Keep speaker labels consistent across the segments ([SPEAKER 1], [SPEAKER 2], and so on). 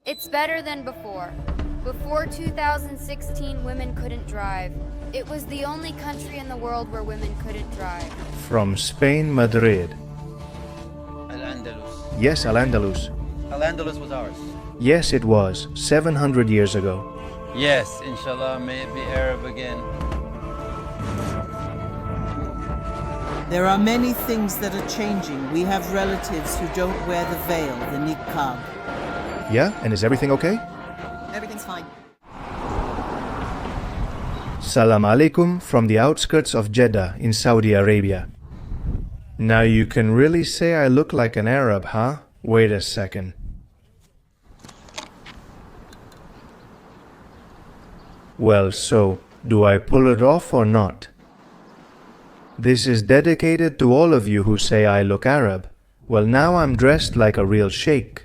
[SPEAKER 1] It's better than before. Before 2016, women couldn't drive. It was the only country in the world where women couldn't drive.
[SPEAKER 2] From Spain, Madrid.
[SPEAKER 3] Al-Andalus.
[SPEAKER 2] Yes, Al-Andalus.
[SPEAKER 3] Al-Andalus was ours.
[SPEAKER 2] Yes, it was, 700 years ago.
[SPEAKER 3] Yes, inshallah, may it be Arab again.
[SPEAKER 4] There are many things that are changing. We have relatives who don't wear the veil, the niqab.
[SPEAKER 2] Yeah, and is everything okay?
[SPEAKER 4] Everything's fine.
[SPEAKER 2] Salam alaikum from the outskirts of Jeddah in Saudi Arabia. Now you can really say I look like an Arab, huh? Wait a second. Well, so, do I pull it off or not? This is dedicated to all of you who say I look Arab. Well, now I'm dressed like a real sheikh.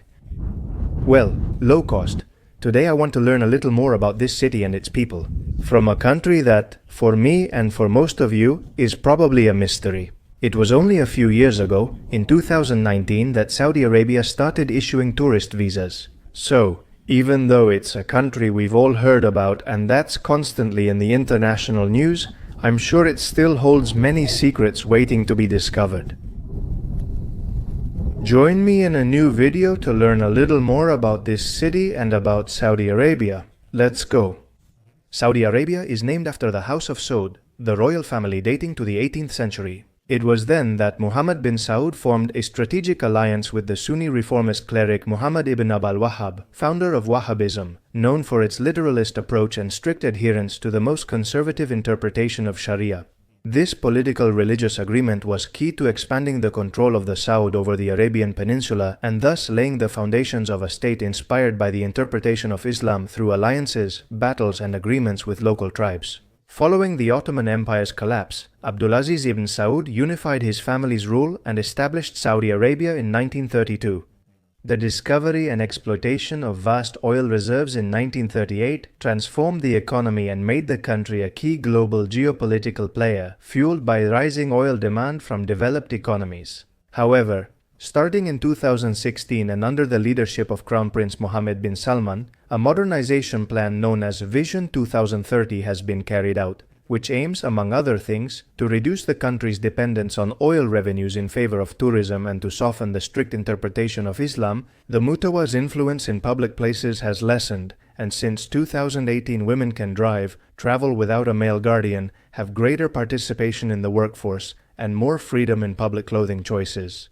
[SPEAKER 2] Well, low cost. Today I want to learn a little more about this city and its people. From a country that, for me and for most of you, is probably a mystery. It was only a few years ago, in 2019, that Saudi Arabia started issuing tourist visas. So, even though it's a country we've all heard about and that's constantly in the international news, I'm sure it still holds many secrets waiting to be discovered. Join me in a new video to learn a little more about this city and about Saudi Arabia. Let's go. Saudi Arabia is named after the House of Saud, the royal family dating to the 18th century. It was then that Muhammad bin Saud formed a strategic alliance with the Sunni reformist cleric Muhammad ibn Abd al-Wahhab, founder of Wahhabism, known for its literalist approach and strict adherence to the most conservative interpretation of Sharia. This political religious agreement was key to expanding the control of the Saud over the Arabian Peninsula and thus laying the foundations of a state inspired by the interpretation of Islam through alliances, battles, and agreements with local tribes. Following the Ottoman Empire's collapse, Abdulaziz ibn Saud unified his family's rule and established Saudi Arabia in 1932. The discovery and exploitation of vast oil reserves in 1938 transformed the economy and made the country a key global geopolitical player, fueled by rising oil demand from developed economies. However, starting in 2016 and under the leadership of Crown Prince Mohammed bin Salman, a modernization plan known as Vision 2030 has been carried out, which aims, among other things, to reduce the country's dependence on oil revenues in favor of tourism and to soften the strict interpretation of Islam. The Mutawa's influence in public places has lessened, and since 2018 women can drive, travel without a male guardian, have greater participation in the workforce, and more freedom in public clothing choices.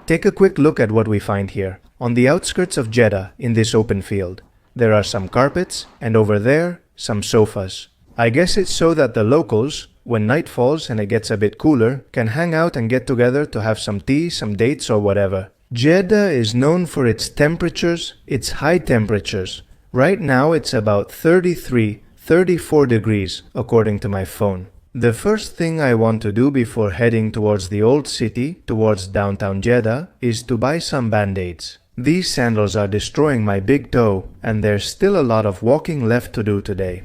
[SPEAKER 2] Take a quick look at what we find here. On the outskirts of Jeddah, in this open field, there are some carpets, and over there, some sofas. I guess it's so that the locals, when night falls and it gets a bit cooler, can hang out and get together to have some tea, some dates, or whatever. Jeddah is known for its temperatures, its high temperatures. Right now it's about 33, 34 degrees, according to my phone. The first thing I want to do before heading towards the old city, towards downtown Jeddah, is to buy some band-aids. These sandals are destroying my big toe, and there's still a lot of walking left to do today.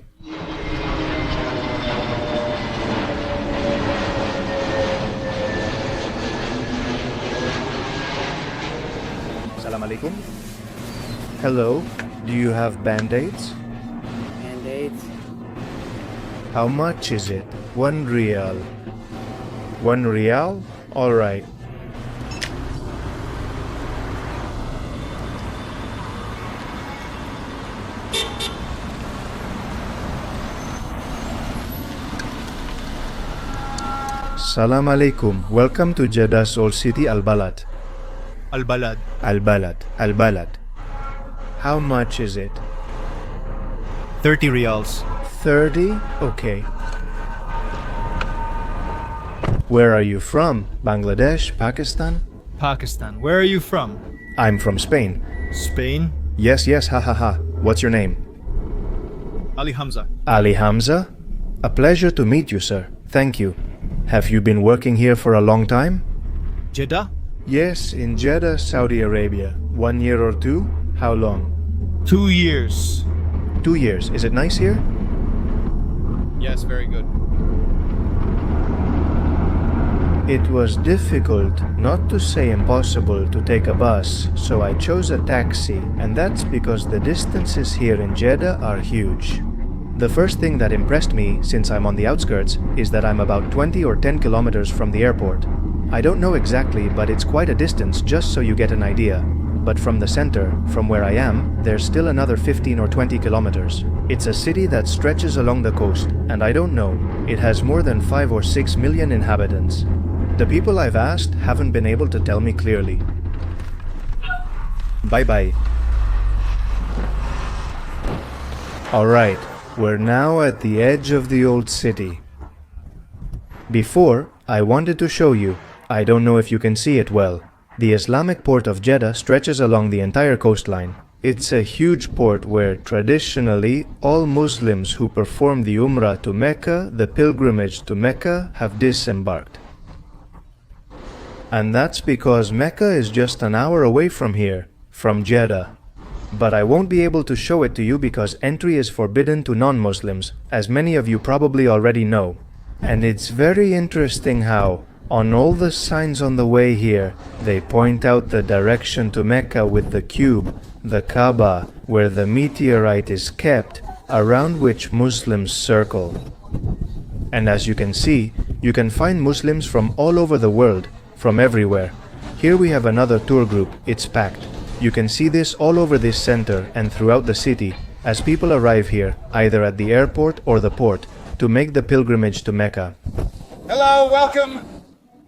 [SPEAKER 2] Salam alaikum. Hello, do you have band-aids?
[SPEAKER 5] Band-aids?
[SPEAKER 2] How much is it? 1 rial. 1 rial? Alright. Salam alaikum. Welcome to Jeddah's old city, Al-Balad.
[SPEAKER 6] Al-Balad.
[SPEAKER 2] Al-Balad. Al-Balad. How much is it?
[SPEAKER 6] 30 riyals.
[SPEAKER 2] 30? Okay. Where are you from? Bangladesh? Pakistan?
[SPEAKER 6] Pakistan. Where are you from?
[SPEAKER 2] I'm from Spain.
[SPEAKER 6] Spain?
[SPEAKER 2] Yes, ha ha ha. What's your name?
[SPEAKER 6] Ali Hamza.
[SPEAKER 2] Ali Hamza? A pleasure to meet you, sir. Thank you. Have you been working here for a long time?
[SPEAKER 6] Jeddah?
[SPEAKER 2] Yes, in Jeddah, Saudi Arabia. 1 year or two? How long?
[SPEAKER 6] 2 years.
[SPEAKER 2] 2 years. Is it nice here?
[SPEAKER 6] Yes, very good.
[SPEAKER 2] It was difficult, not to say impossible, to take a bus, so I chose a taxi, and that's because the distances here in Jeddah are huge. The first thing that impressed me, since I'm on the outskirts, is that I'm about 20 or 10 kilometers from the airport. I don't know exactly, but it's quite a distance, just so you get an idea. But from the center, from where I am, there's still another 15 or 20 kilometers. It's a city that stretches along the coast, and I don't know, it has more than 5 or 6 million inhabitants. The people I've asked haven't been able to tell me clearly. Bye-bye. Alright, we're now at the edge of the old city. Before, I wanted to show you, I don't know if you can see it well. The Islamic port of Jeddah stretches along the entire coastline. It's a huge port where, traditionally, all Muslims who perform the Umrah to Mecca, the pilgrimage to Mecca, have disembarked. And that's because Mecca is just an hour away from here, from Jeddah. But I won't be able to show it to you because entry is forbidden to non-Muslims, as many of you probably already know. And it's very interesting how, on all the signs on the way here, they point out the direction to Mecca with the cube, the Kaaba, where the meteorite is kept, around which Muslims circle. And as you can see, you can find Muslims from all over the world, from everywhere. Here we have another tour group, it's packed. You can see this all over this center and throughout the city, as people arrive here, either at the airport or the port, to make the pilgrimage to Mecca.
[SPEAKER 7] Hello, welcome!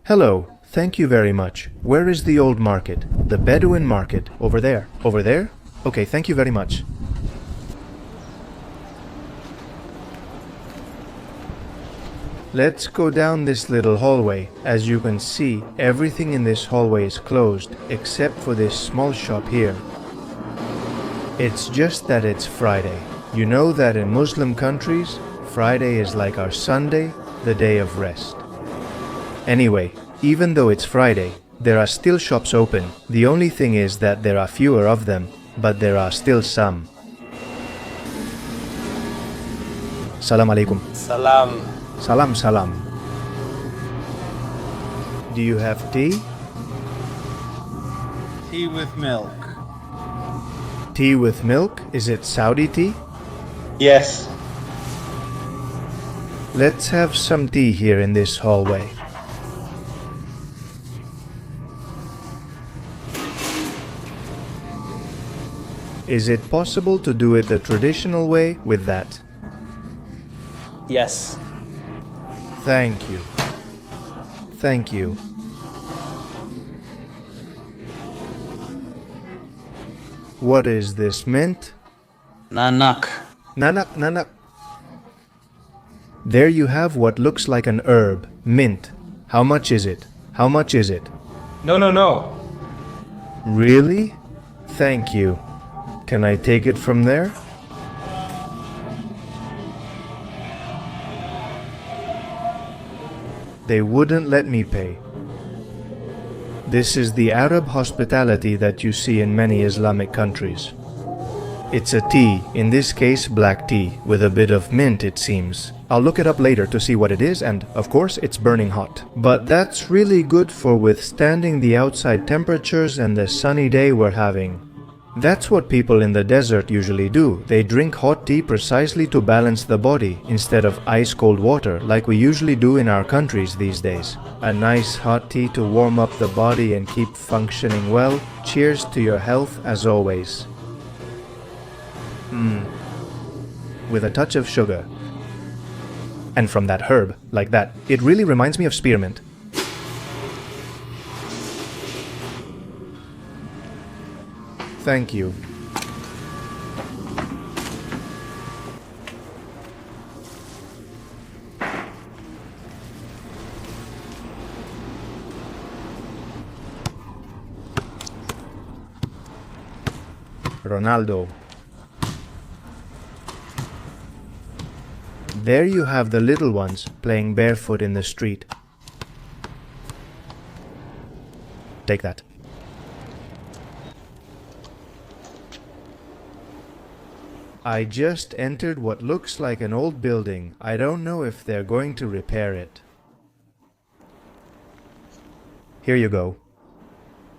[SPEAKER 2] Hello, thank you very much. Where is the old market? The Bedouin market? Over there. Over there? Okay, thank you very much. Let's go down this little hallway. As you can see, everything in this hallway is closed, except for this small shop here. It's just that it's Friday. You know that in Muslim countries, Friday is like our Sunday, the day of rest. Anyway, even though it's Friday, there are still shops open. The only thing is that there are fewer of them, but there are still some. Salam alaikum.
[SPEAKER 7] Salam.
[SPEAKER 2] Salam salam. Do you have tea?
[SPEAKER 7] Tea with milk.
[SPEAKER 2] Tea with milk? Is it Saudi tea?
[SPEAKER 7] Yes.
[SPEAKER 2] Let's have some tea here in this hallway. Is it possible to do it the traditional way with that?
[SPEAKER 7] Yes.
[SPEAKER 2] Thank you. Thank you. What is this, mint?
[SPEAKER 7] Nanak.
[SPEAKER 2] Nanak, nanak. There you have what looks like an herb, mint. How much is it? How much is it?
[SPEAKER 7] No.
[SPEAKER 2] Really? Thank you. Can I take it from there? They wouldn't let me pay. This is the Arab hospitality that you see in many Islamic countries. It's a tea, in this case black tea, with a bit of mint it seems. I'll look it up later to see what it is and, of course, it's burning hot. But that's really good for withstanding the outside temperatures and the sunny day we're having. That's what people in the desert usually do. They drink hot tea precisely to balance the body, instead of ice-cold water like we usually do in our countries these days. A nice hot tea to warm up the body and keep functioning well. Cheers to your health as always. With a touch of sugar. And from that herb, like that, it really reminds me of spearmint. Thank you. Ronaldo. There you have the little ones playing barefoot in the street. Take that. I just entered what looks like an old building. I don't know if they're going to repair it. Here you go.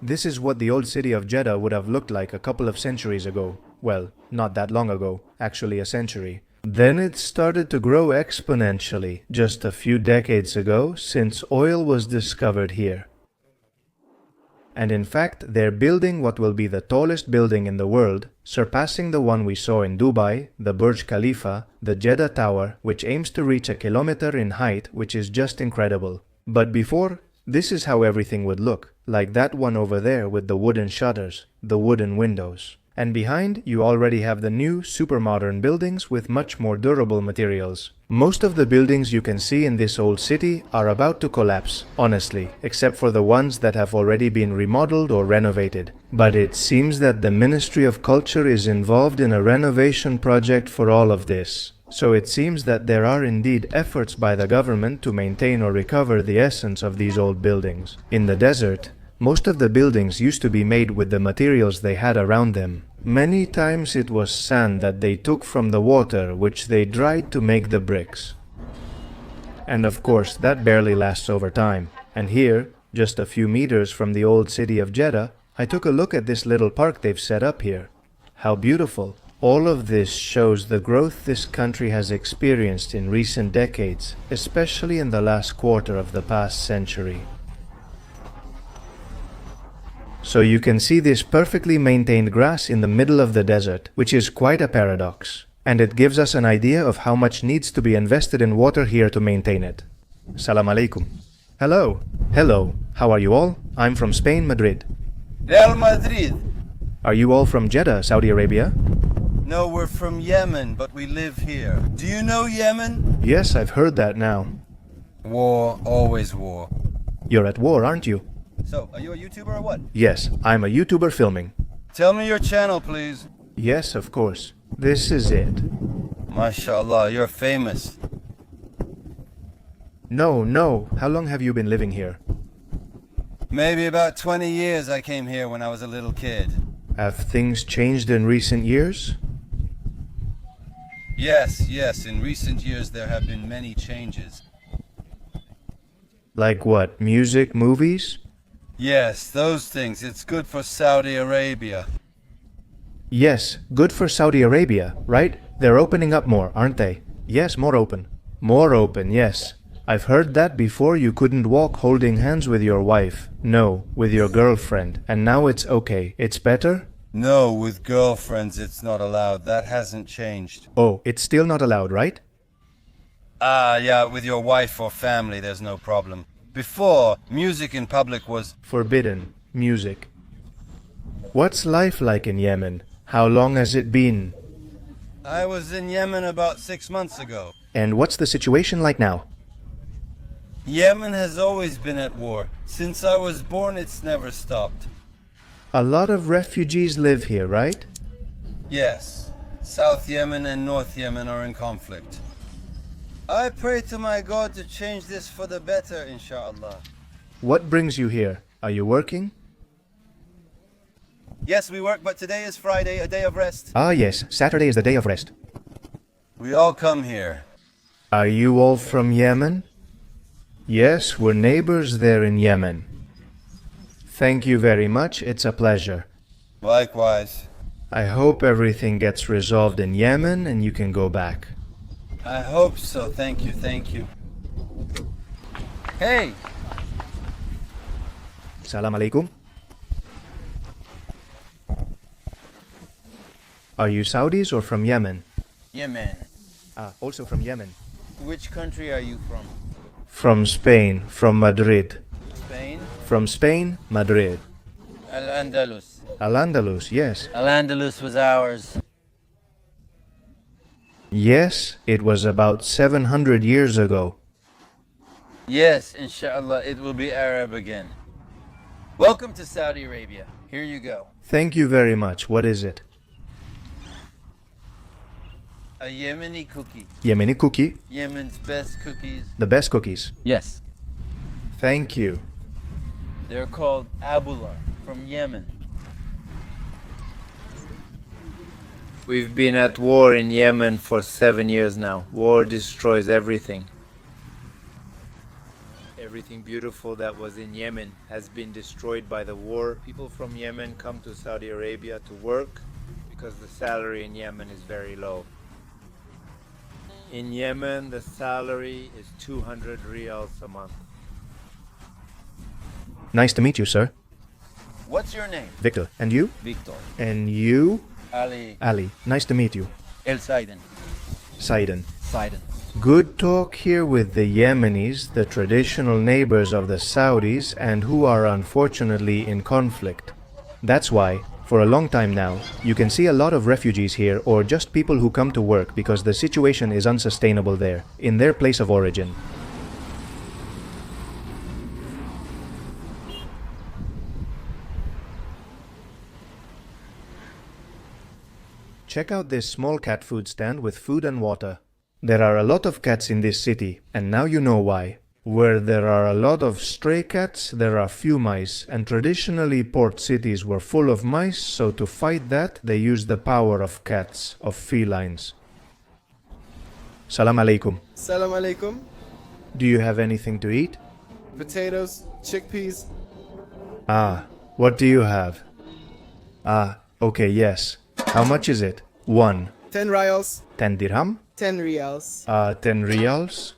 [SPEAKER 2] This is what the old city of Jeddah would have looked like a couple of centuries ago. Well, not that long ago, actually a century. Then it started to grow exponentially just a few decades ago since oil was discovered here. And in fact, they're building what will be the tallest building in the world, surpassing the one we saw in Dubai, the Burj Khalifa, the Jeddah Tower, which aims to reach 1 kilometer in height, which is just incredible. But before, this is how everything would look, like that one over there with the wooden shutters, the wooden windows. And behind, you already have the new, super modern buildings with much more durable materials. Most of the buildings you can see in this old city are about to collapse, honestly, except for the ones that have already been remodeled or renovated. But it seems that the Ministry of Culture is involved in a renovation project for all of this. So it seems that there are indeed efforts by the government to maintain or recover the essence of these old buildings. In the desert, most of the buildings used to be made with the materials they had around them. Many times it was sand that they took from the water, which they dried to make the bricks. And of course, that barely lasts over time. And here, just a few meters from the old city of Jeddah, I took a look at this little park they've set up here. How beautiful! All of this shows the growth this country has experienced in recent decades, especially in the last quarter of the past century. So you can see this perfectly maintained grass in the middle of the desert, which is quite a paradox. And it gives us an idea of how much needs to be invested in water here to maintain it. Salam alaikum. Hello. Hello. How are you all? I'm from Spain, Madrid.
[SPEAKER 3] Real Madrid.
[SPEAKER 2] Are you all from Jeddah, Saudi Arabia?
[SPEAKER 3] No, we're from Yemen, but we live here. Do you know Yemen?
[SPEAKER 2] Yes, I've heard that now.
[SPEAKER 3] War, always war.
[SPEAKER 2] You're at war, aren't you?
[SPEAKER 3] So, are you a YouTuber or what?
[SPEAKER 2] Yes, I'm a YouTuber filming.
[SPEAKER 3] Tell me your channel, please.
[SPEAKER 2] Yes, of course. This is it.
[SPEAKER 3] MashaAllah, you're famous.
[SPEAKER 2] No. How long have you been living here?
[SPEAKER 3] Maybe about 20 years. I came here when I was a little kid.
[SPEAKER 2] Have things changed in recent years?
[SPEAKER 3] Yes. In recent years there have been many changes.
[SPEAKER 2] Like what? Music, movies?
[SPEAKER 3] Yes, those things. It's good for Saudi Arabia.
[SPEAKER 2] Yes, good for Saudi Arabia, right? They're opening up more, aren't they? Yes, more open. More open, yes. I've heard that before you couldn't walk holding hands with your wife. No, with your girlfriend. And now it's okay. It's better?
[SPEAKER 3] No, with girlfriends it's not allowed. That hasn't changed.
[SPEAKER 2] Oh, it's still not allowed, right?
[SPEAKER 3] Yeah, with your wife or family there's no problem. Before, music in public was
[SPEAKER 2] forbidden. Music. What's life like in Yemen? How long has it been?
[SPEAKER 3] I was in Yemen about 6 months ago.
[SPEAKER 2] And what's the situation like now?
[SPEAKER 3] Yemen has always been at war. Since I was born, it's never stopped.
[SPEAKER 2] A lot of refugees live here, right?
[SPEAKER 3] Yes. South Yemen and North Yemen are in conflict. I pray to my God to change this for the better, inshallah.
[SPEAKER 2] What brings you here? Are you working?
[SPEAKER 3] Yes, we work, but today is Friday, a day of rest.
[SPEAKER 2] Ah, yes. Saturday is the day of rest.
[SPEAKER 3] We all come here.
[SPEAKER 2] Are you all from Yemen? Yes, we're neighbors there in Yemen. Thank you very much. It's a pleasure.
[SPEAKER 3] Likewise.
[SPEAKER 2] I hope everything gets resolved in Yemen and you can go back.
[SPEAKER 3] I hope so. Thank you. Hey!
[SPEAKER 2] Salam alaikum. Are you Saudis or from Yemen?
[SPEAKER 3] Yemen.
[SPEAKER 2] Also from Yemen.
[SPEAKER 3] Which country are you from?
[SPEAKER 2] From Spain, from Madrid.
[SPEAKER 3] Spain?
[SPEAKER 2] From Spain, Madrid.
[SPEAKER 3] Al-Andalus.
[SPEAKER 2] Al-Andalus, yes.
[SPEAKER 3] Al-Andalus was ours.
[SPEAKER 2] Yes, it was about 700 years ago.
[SPEAKER 3] Yes, inshallah, it will be Arab again. Welcome to Saudi Arabia. Here you go.
[SPEAKER 2] Thank you very much. What is it?
[SPEAKER 3] A Yemeni cookie.
[SPEAKER 2] Yemeni cookie.
[SPEAKER 3] Yemen's best cookies.
[SPEAKER 2] The best cookies.
[SPEAKER 3] Yes.
[SPEAKER 2] Thank you.
[SPEAKER 3] They're called Al-Balad from Yemen. We've been at war in Yemen for 7 years now. War destroys everything.
[SPEAKER 2] Everything beautiful that was in Yemen has been destroyed by the war. People from Yemen come to Saudi Arabia to work because the salary in Yemen is very low. In Yemen, the salary is 200 riyals a month. Nice to meet you, sir.
[SPEAKER 3] What's your name?
[SPEAKER 2] Victor. And you?
[SPEAKER 3] Victor.
[SPEAKER 2] And you?
[SPEAKER 3] Ali.
[SPEAKER 2] Ali. Nice to meet you.
[SPEAKER 3] El Saiden.
[SPEAKER 2] Saiden.
[SPEAKER 3] Saiden.
[SPEAKER 2] Good talk here with the Yemenis, the traditional neighbors of the Saudis, and who are unfortunately in conflict. That's why, for a long time now, you can see a lot of refugees here or just people who come to work because the situation is unsustainable there, in their place of origin. Check out this small cat food stand with food and water. There are a lot of cats in this city, and now you know why. Where there are a lot of stray cats, there are few mice, and traditionally port cities were full of mice, so to fight that, they used the power of cats, of felines. Salam alaikum.
[SPEAKER 8] Salam alaikum.
[SPEAKER 2] Do you have anything to eat?
[SPEAKER 8] Potatoes, chickpeas.
[SPEAKER 2] Ah, what do you have? Ah, okay, yes. How much is it? 1.
[SPEAKER 8] 10 riyals.
[SPEAKER 2] 10 dirham?
[SPEAKER 8] 10 riyals.
[SPEAKER 2] 10 riyals?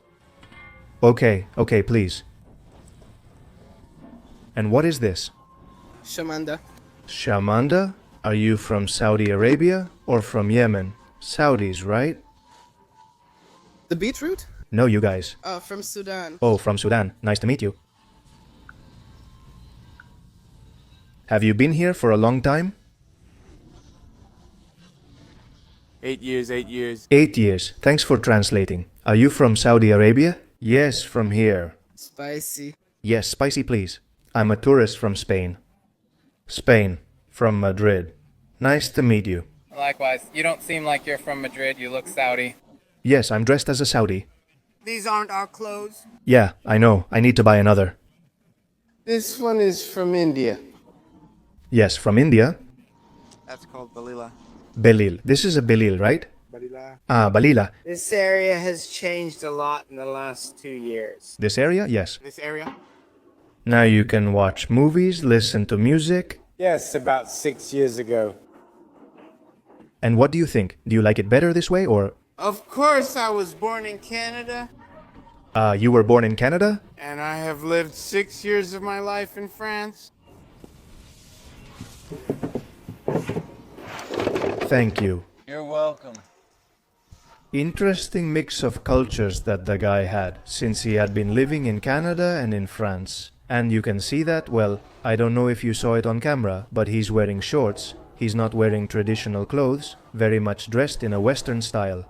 [SPEAKER 2] Okay, please. And what is this?
[SPEAKER 8] Shamanda.
[SPEAKER 2] Shamanda? Are you from Saudi Arabia or from Yemen? Saudis, right?
[SPEAKER 8] The beetroot?
[SPEAKER 2] No, you guys.
[SPEAKER 8] From Sudan.
[SPEAKER 2] Oh, from Sudan. Nice to meet you. Have you been here for a long time?
[SPEAKER 9] 8 years, 8 years.
[SPEAKER 2] 8 years. Thanks for translating. Are you from Saudi Arabia? Yes, from here.
[SPEAKER 8] Spicy.
[SPEAKER 2] Yes, spicy please. I'm a tourist from Spain. Spain, from Madrid. Nice to meet you.
[SPEAKER 5] Likewise, you don't seem like you're from Madrid. You look Saudi.
[SPEAKER 2] Yes, I'm dressed as a Saudi.
[SPEAKER 8] These aren't our clothes.
[SPEAKER 2] Yeah, I know. I need to buy another.
[SPEAKER 8] This one is from India.
[SPEAKER 2] Yes, from India.
[SPEAKER 9] That's called Balila.
[SPEAKER 2] Belil. This is a Belil, right?
[SPEAKER 9] Balila.
[SPEAKER 2] Ah, Balila.
[SPEAKER 5] This area has changed a lot in the last 2 years.
[SPEAKER 2] This area? Yes.
[SPEAKER 9] This area?
[SPEAKER 2] Now you can watch movies, listen to music.
[SPEAKER 10] Yes, about 6 years ago.
[SPEAKER 2] And what do you think? Do you like it better this way or...
[SPEAKER 10] Of course, I was born in Canada,
[SPEAKER 2] You were born in Canada?
[SPEAKER 10] and I have lived 6 years of my life in France.
[SPEAKER 2] Thank you.
[SPEAKER 3] You're welcome.
[SPEAKER 2] Interesting mix of cultures that the guy had, since he had been living in Canada and in France. And you can see that, well, I don't know if you saw it on camera, but he's wearing shorts. He's not wearing traditional clothes, very much dressed in a Western style.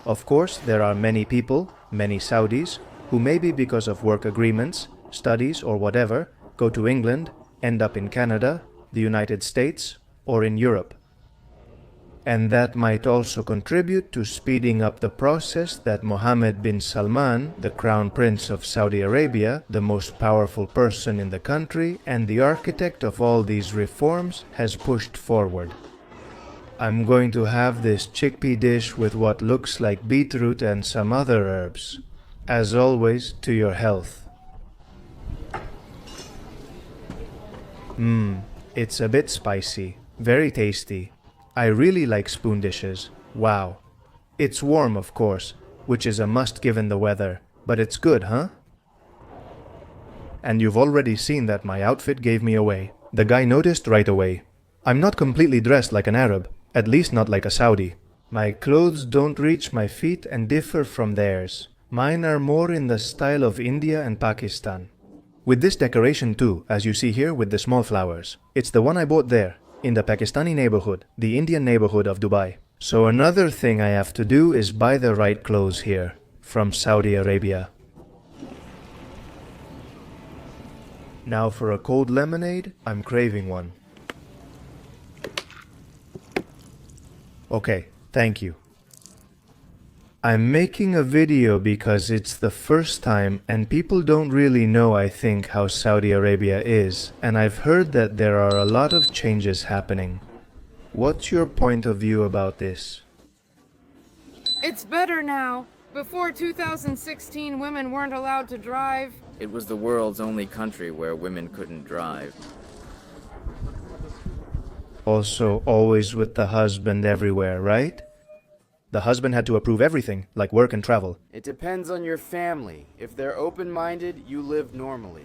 [SPEAKER 2] Of course, there are many people, many Saudis, who maybe because of work agreements, studies or whatever, go to England, end up in Canada, the United States, or in Europe. And that might also contribute to speeding up the process that Mohammed bin Salman, the Crown Prince of Saudi Arabia, the most powerful person in the country and the architect of all these reforms, has pushed forward. I'm going to have this chickpea dish with what looks like beetroot and some other herbs. As always, to your health. It's a bit spicy, very tasty. I really like spoon dishes. Wow. It's warm, of course, which is a must given the weather, but it's good, huh? And you've already seen that my outfit gave me away. The guy noticed right away. I'm not completely dressed like an Arab, at least not like a Saudi. My clothes don't reach my feet and differ from theirs. Mine are more in the style of India and Pakistan. With this decoration too, as you see here with the small flowers. It's the one I bought there, in the Pakistani neighborhood, the Indian neighborhood of Dubai. So another thing I have to do is buy the right clothes here, from Saudi Arabia. Now for a cold lemonade, I'm craving one. Okay, thank you. I'm making a video because it's the first time and people don't really know, I think, how Saudi Arabia is, and I've heard that there are a lot of changes happening. What's your point of view about this?
[SPEAKER 1] It's better now.
[SPEAKER 8] Before 2016, women weren't allowed to drive.
[SPEAKER 11] It was the world's only country where women couldn't drive.
[SPEAKER 2] Also, always with the husband everywhere, right? The husband had to approve everything, like work and travel.
[SPEAKER 12] It depends on your family. If they're open-minded, you live normally.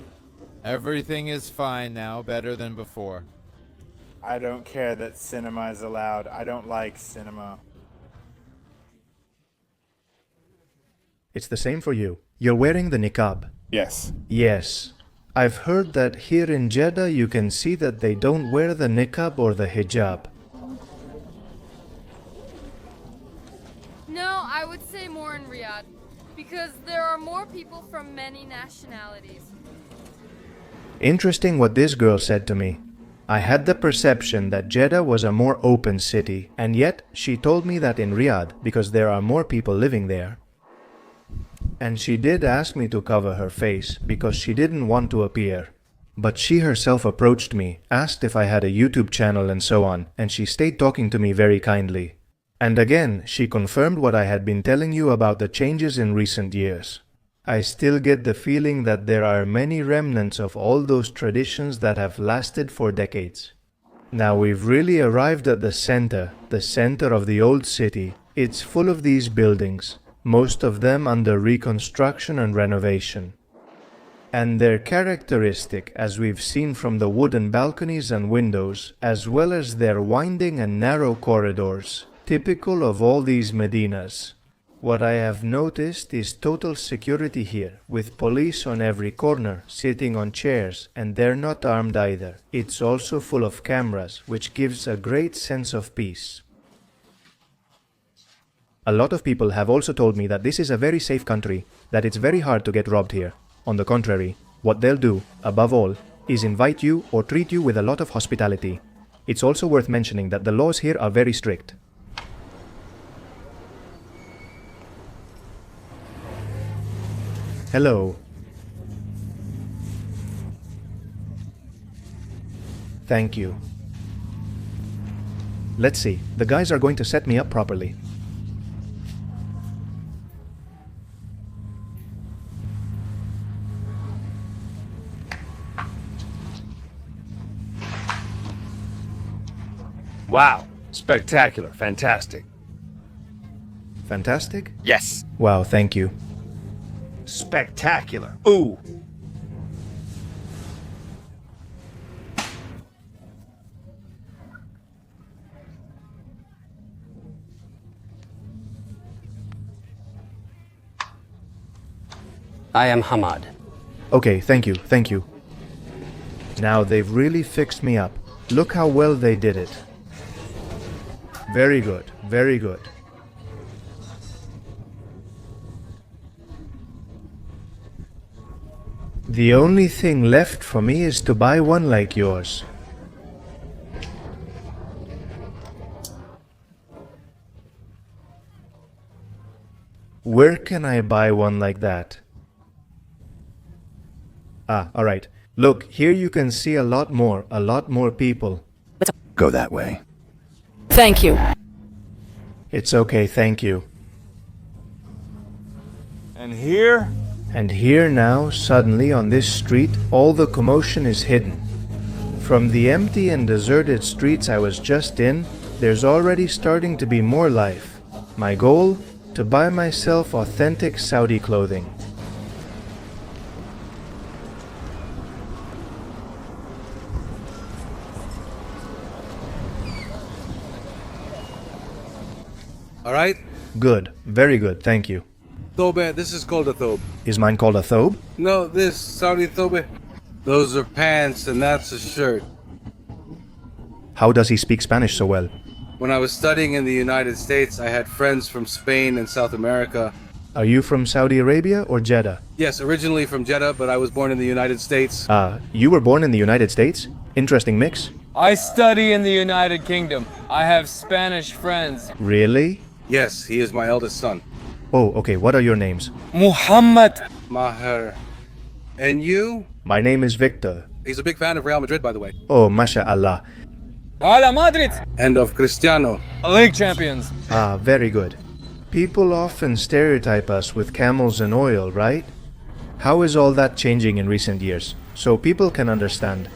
[SPEAKER 10] Everything is fine now, better than before.
[SPEAKER 9] I don't care that cinema is allowed. I don't like cinema.
[SPEAKER 2] It's the same for you. You're wearing the niqab.
[SPEAKER 9] Yes.
[SPEAKER 2] Yes. I've heard that here in Jeddah you can see that they don't wear the niqab or the hijab.
[SPEAKER 1] No, I would say more in Riyadh, because there are more people from many nationalities.
[SPEAKER 2] Interesting what this girl said to me. I had the perception that Jeddah was a more open city, and yet she told me that in Riyadh, because there are more people living there. And she did ask me to cover her face, because she didn't want to appear. But she herself approached me, asked if I had a YouTube channel and so on, and she stayed talking to me very kindly. And again, she confirmed what I had been telling you about the changes in recent years. I still get the feeling that there are many remnants of all those traditions that have lasted for decades. Now we've really arrived at the center of the old city. It's full of these buildings, most of them under reconstruction and renovation. And they're characteristic, as we've seen from the wooden balconies and windows, as well as their winding and narrow corridors, typical of all these Medinas. What I have noticed is total security here, with police on every corner, sitting on chairs, and they're not armed either. It's also full of cameras, which gives a great sense of peace. A lot of people have also told me that this is a very safe country, that it's very hard to get robbed here. On the contrary, what they'll do, above all, is invite you or treat you with a lot of hospitality. It's also worth mentioning that the laws here are very strict. Hello. Thank you. Let's see. The guys are going to set me up properly.
[SPEAKER 13] Wow. Spectacular. Fantastic.
[SPEAKER 2] Fantastic?
[SPEAKER 13] Yes.
[SPEAKER 2] Wow, thank you.
[SPEAKER 13] Spectacular. Ooh.
[SPEAKER 14] I am Hamad.
[SPEAKER 2] Okay, thank you, thank you. Now they've really fixed me up. Look how well they did it. Very good, very good. The only thing left for me is to buy one like yours. Where can I buy one like that? Ah, alright. Look, here you can see a lot more people.
[SPEAKER 13] Go that way.
[SPEAKER 4] Thank you.
[SPEAKER 2] It's okay, thank you.
[SPEAKER 13] And here?
[SPEAKER 2] And here now, suddenly on this street, all the commotion is hidden. From the empty and deserted streets I was just in, there's already starting to be more life. My goal? To buy myself authentic Saudi clothing.
[SPEAKER 15] All right?
[SPEAKER 2] Good, very good, thank you.
[SPEAKER 15] Thobe, this is called a thobe.
[SPEAKER 2] Is mine called a thobe?
[SPEAKER 15] No, this, Saudi thobe. Those are pants and that's a shirt.
[SPEAKER 2] How does he speak Spanish so well?
[SPEAKER 15] When I was studying in the United States, I had friends from Spain and South America.
[SPEAKER 2] Are you from Saudi Arabia or Jeddah?
[SPEAKER 15] Yes, originally from Jeddah, but I was born in the United States.
[SPEAKER 2] You were born in the United States? Interesting mix.
[SPEAKER 16] I study in the United Kingdom. I have Spanish friends.
[SPEAKER 2] Really?
[SPEAKER 15] Yes, he is my eldest son.
[SPEAKER 2] Oh, okay, what are your names?
[SPEAKER 16] Muhammad.
[SPEAKER 15] Maher. And you?
[SPEAKER 2] My name is Victor.
[SPEAKER 15] He's a big fan of Real Madrid, by the way.
[SPEAKER 2] Oh, mashallah.
[SPEAKER 16] Hala Madrid.
[SPEAKER 15] And of Cristiano.
[SPEAKER 16] League champions.
[SPEAKER 2] Ah, very good. People often stereotype us with camels and oil, right? How is all that changing in recent years, so people can understand?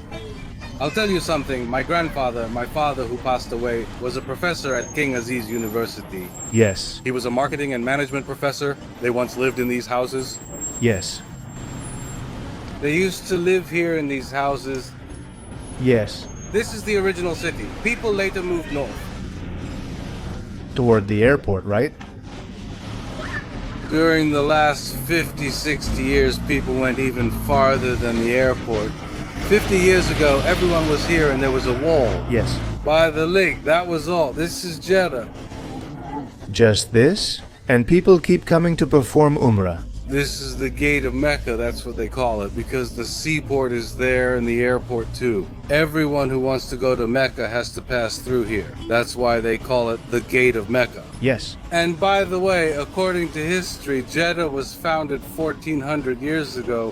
[SPEAKER 15] I'll tell you something. My grandfather, my father who passed away, was a professor at King Aziz University.
[SPEAKER 2] Yes.
[SPEAKER 15] He was a marketing and management professor. They once lived in these houses.
[SPEAKER 2] Yes.
[SPEAKER 15] They used to live here in these houses.
[SPEAKER 2] Yes.
[SPEAKER 15] This is the original city. People later moved north.
[SPEAKER 2] Toward the airport, right?
[SPEAKER 15] During the last 50, 60 years, people went even farther than the airport. 50 years ago, everyone was here and there was a wall.
[SPEAKER 2] Yes.
[SPEAKER 15] By the lake, that was all. This is Jeddah.
[SPEAKER 2] Just this? And people keep coming to perform Umrah.
[SPEAKER 15] This is the gate of Mecca, that's what they call it, because the seaport is there and the airport too. Everyone who wants to go to Mecca has to pass through here. That's why they call it the gate of Mecca.
[SPEAKER 2] Yes.
[SPEAKER 15] And by the way, according to history, Jeddah was founded 1400 years ago.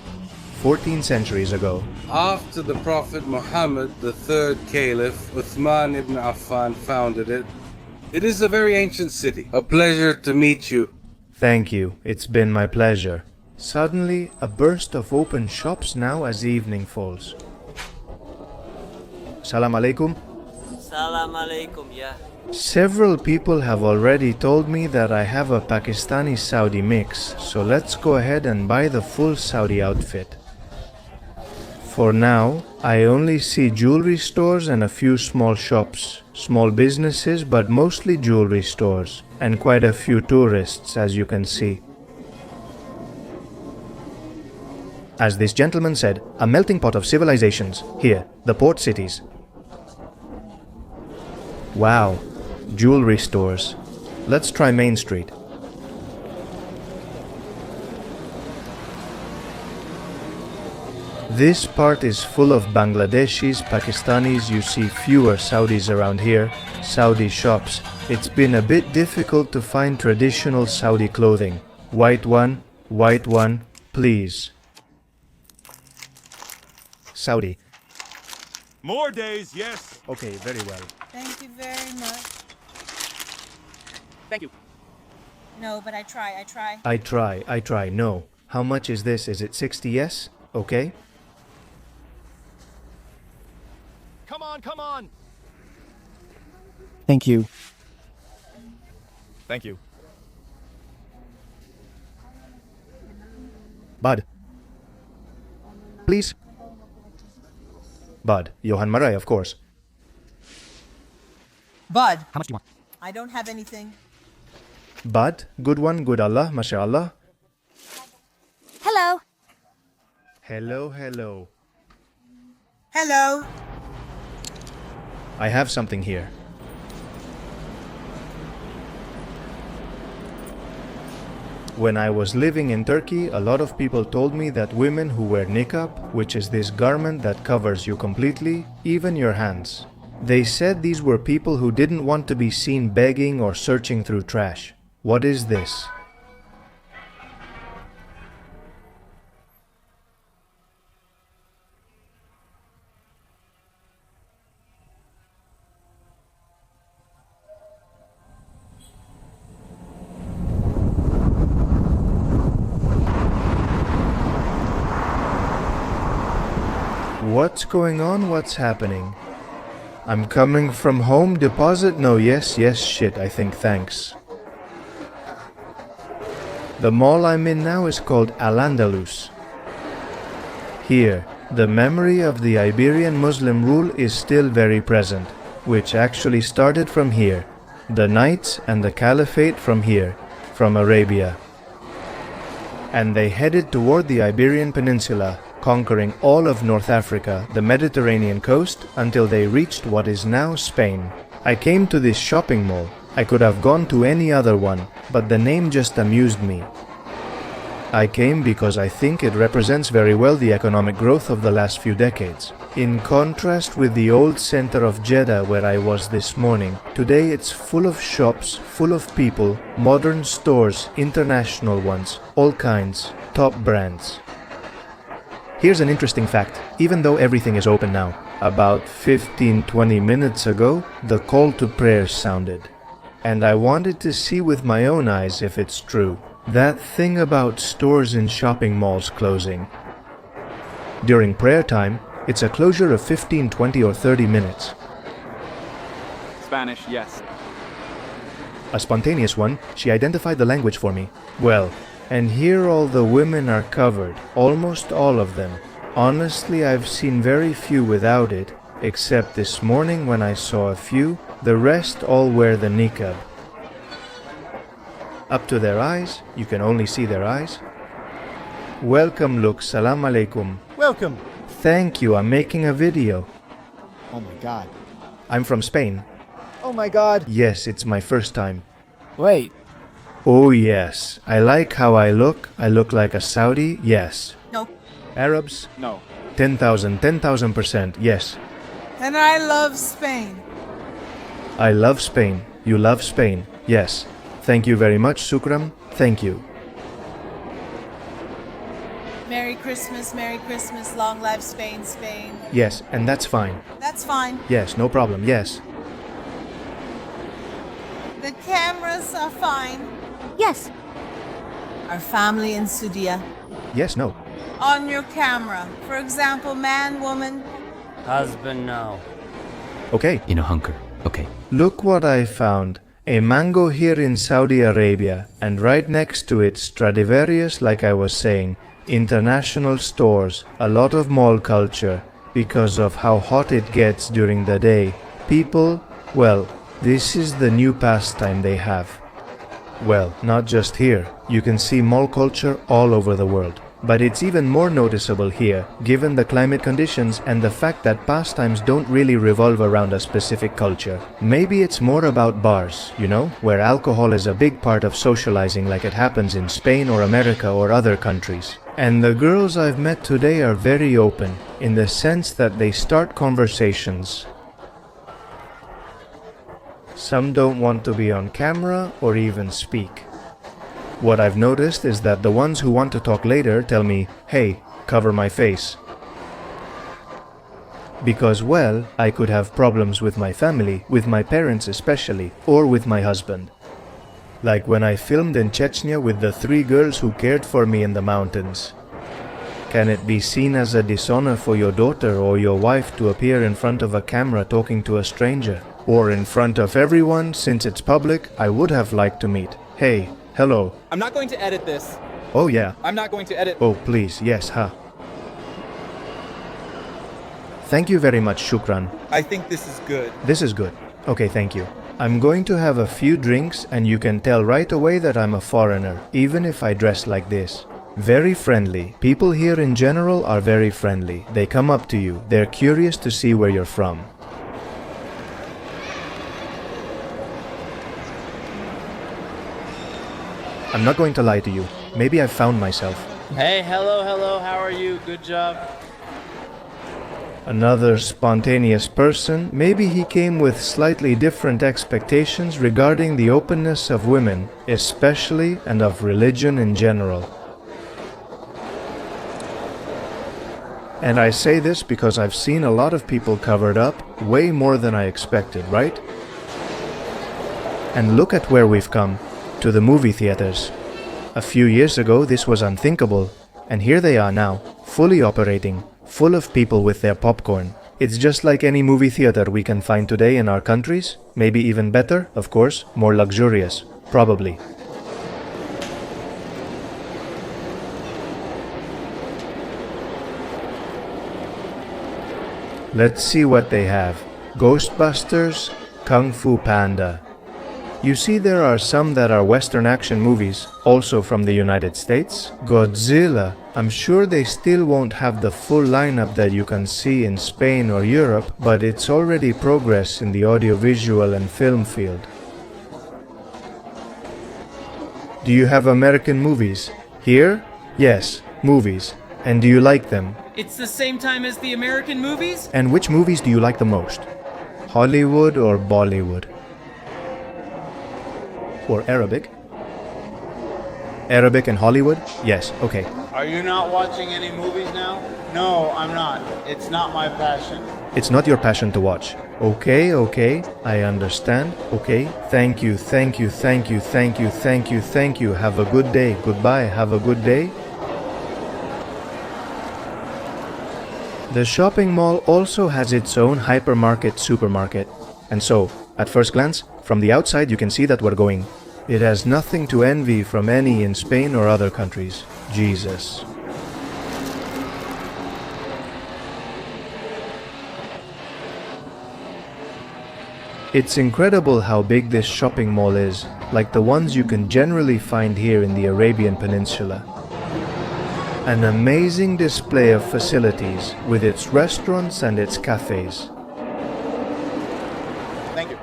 [SPEAKER 2] 14 centuries ago.
[SPEAKER 15] After the Prophet Muhammad, the third caliph, Uthman ibn Affan, founded it. It is a very ancient city. A pleasure to meet you.
[SPEAKER 2] Thank you. It's been my pleasure. Suddenly, a burst of open shops now as evening falls. Salam alaikum.
[SPEAKER 14] Salam alaikum, yeah.
[SPEAKER 2] Several people have already told me that I have a Pakistani-Saudi mix, so let's go ahead and buy the full Saudi outfit. For now, I only see jewelry stores and a few small shops, small businesses but mostly jewelry stores, and quite a few tourists, as you can see. As this gentleman said, a melting pot of civilizations, here, the port cities. Wow, jewelry stores. Let's try Main Street. This part is full of Bangladeshis, Pakistanis. You see fewer Saudis around here, Saudi shops. It's been a bit difficult to find traditional Saudi clothing. White one, please. Saudi.
[SPEAKER 13] More days, yes.
[SPEAKER 2] Okay, very well.
[SPEAKER 4] Thank you very much.
[SPEAKER 14] Thank you.
[SPEAKER 4] No, but I try.
[SPEAKER 2] I try. No. How much is this? Is it 60 yes? Okay.
[SPEAKER 13] Come on.
[SPEAKER 14] Thank you.
[SPEAKER 13] Thank you.
[SPEAKER 2] Bud. Please. Bud. Johan Marais, of course.
[SPEAKER 4] Bud.
[SPEAKER 14] How much do you want?
[SPEAKER 4] I don't have anything.
[SPEAKER 2] Bud. Good one, good Allah, mashallah.
[SPEAKER 1] Hello.
[SPEAKER 2] Hello.
[SPEAKER 4] Hello.
[SPEAKER 2] I have something here. When I was living in Turkey, a lot of people told me that women who wear niqab, which is this garment that covers you completely, even your hands, they said these were people who didn't want to be seen begging or searching through trash. What is this? What's going on? What's happening? I'm coming from home. Deposit? No, yes, shit, I think, thanks. The mall I'm in now is called Al-Andalus. Here, the memory of the Iberian Muslim rule is still very present, which actually started from here. The Knights and the Caliphate from here, from Arabia. And they headed toward the Iberian Peninsula, conquering all of North Africa, the Mediterranean coast, until they reached what is now Spain. I came to this shopping mall. I could have gone to any other one, but the name just amused me. I came because I think it represents very well the economic growth of the last few decades. In contrast with the old center of Jeddah where I was this morning, today it's full of shops, full of people, modern stores, international ones, all kinds, top brands. Here's an interesting fact. Even though everything is open now, about 15-20 minutes ago, the call to prayer sounded. and I wanted to see with my own eyes if it's true. That thing about stores and shopping malls closing. During prayer time, it's a closure of 15, 20 or 30 minutes.
[SPEAKER 17] Spanish, yes.
[SPEAKER 2] A spontaneous one, she identified the language for me. Well, and here all the women are covered, almost all of them. Honestly, I've seen very few without it, except this morning when I saw a few. The rest all wear the niqab. Up to their eyes, you can only see their eyes. Welcome look, salam alaikum.
[SPEAKER 18] Welcome.
[SPEAKER 2] Thank you, I'm making a video.
[SPEAKER 18] Oh my god.
[SPEAKER 2] I'm from Spain.
[SPEAKER 18] Oh my god.
[SPEAKER 2] Yes, it's my first time.
[SPEAKER 18] Wait.
[SPEAKER 2] Oh yes, I like how I look. I look like a Saudi, yes.
[SPEAKER 4] No.
[SPEAKER 2] Arabs?
[SPEAKER 17] No.
[SPEAKER 2] 10,000%, yes.
[SPEAKER 4] And I love Spain.
[SPEAKER 2] I love Spain. You love Spain, yes. Thank you very much, Sukram. Thank you.
[SPEAKER 4] Merry Christmas, long life Spain, Spain.
[SPEAKER 2] Yes, and that's fine.
[SPEAKER 4] That's fine.
[SPEAKER 2] Yes, no problem, yes.
[SPEAKER 4] The cameras are fine.
[SPEAKER 1] Yes.
[SPEAKER 4] Our family in Sudia.
[SPEAKER 2] Yes, no.
[SPEAKER 4] On your camera. For example, man, woman.
[SPEAKER 14] Husband, no.
[SPEAKER 2] Okay.
[SPEAKER 7] In a hunker. Okay.
[SPEAKER 2] Look what I found. A mango here in Saudi Arabia, and right next to it Stradivarius, like I was saying. International stores, a lot of mall culture, because of how hot it gets during the day. People, well, this is the new pastime they have. Well, not just here. You can see mall culture all over the world. But it's even more noticeable here, given the climate conditions and the fact that pastimes don't really revolve around a specific culture. Maybe it's more about bars, you know, where alcohol is a big part of socializing like it happens in Spain or America or other countries. And the girls I've met today are very open, in the sense that they start conversations. Some don't want to be on camera or even speak. What I've noticed is that the ones who want to talk later tell me, hey, cover my face. Because, well, I could have problems with my family, with my parents especially, or with my husband. Like when I filmed in Chechnya with the 3 girls who cared for me in the mountains. Can it be seen as a dishonor for your daughter or your wife to appear in front of a camera talking to a stranger? Or in front of everyone, since it's public, I would have liked to meet. Hey, hello.
[SPEAKER 17] I'm not going to edit this.
[SPEAKER 2] Oh yeah.
[SPEAKER 17] I'm not going to edit.
[SPEAKER 2] Oh please, yes, huh. Thank you very much, Shukran.
[SPEAKER 17] I think this is good.
[SPEAKER 2] This is good. Okay, thank you. I'm going to have a few drinks and you can tell right away that I'm a foreigner, even if I dress like this. Very friendly. People here in general are very friendly. They come up to you. They're curious to see where you're from. I'm not going to lie to you. Maybe I've found myself.
[SPEAKER 14] Hey, hello, how are you? Good job.
[SPEAKER 2] Another spontaneous person. Maybe he came with slightly different expectations regarding the openness of women, especially, and of religion in general. And I say this because I've seen a lot of people covered up, way more than I expected, right? And look at where we've come. To the movie theaters. A few years ago this was unthinkable, and here they are now, fully operating, full of people with their popcorn. It's just like any movie theater we can find today in our countries, maybe even better, of course, more luxurious, probably. Let's see what they have. Ghostbusters, Kung Fu Panda. You see, there are some that are Western action movies, also from the United States. Godzilla, I'm sure they still won't have the full lineup that you can see in Spain or Europe, but it's already progress in the audiovisual and film field. Do you have American movies? Here? Yes, movies. And do you like them?
[SPEAKER 17] It's the same time as the American movies?
[SPEAKER 2] And which movies do you like the most? Hollywood or Bollywood? Or Arabic? Arabic and Hollywood? Yes, okay.
[SPEAKER 10] Are you not watching any movies now? No, I'm not. It's not my passion.
[SPEAKER 2] It's not your passion to watch. Okay, okay, I understand. Okay, thank you, thank you, thank you, thank you, thank you, thank you. Have a good day. Goodbye, have a good day. The shopping mall also has its own hypermarket supermarket. And so, at first glance, from the outside you can see that we're going. It has nothing to envy from any in Spain or other countries. Jesus. It's incredible how big this shopping mall is, like the ones you can generally find here in the Arabian Peninsula. An amazing display of facilities with its restaurants and its cafes.
[SPEAKER 17] Thank you.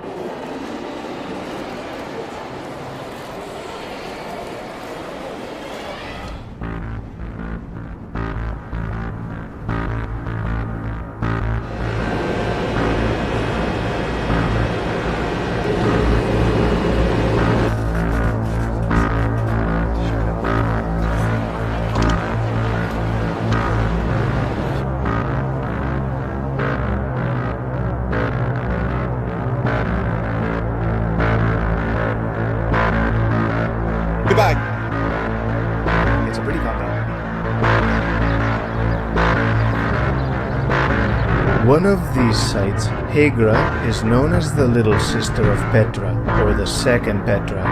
[SPEAKER 2] Goodbye. It's a pretty compound. One of these sites, Hegra, is known as the little sister of Petra, or the second Petra.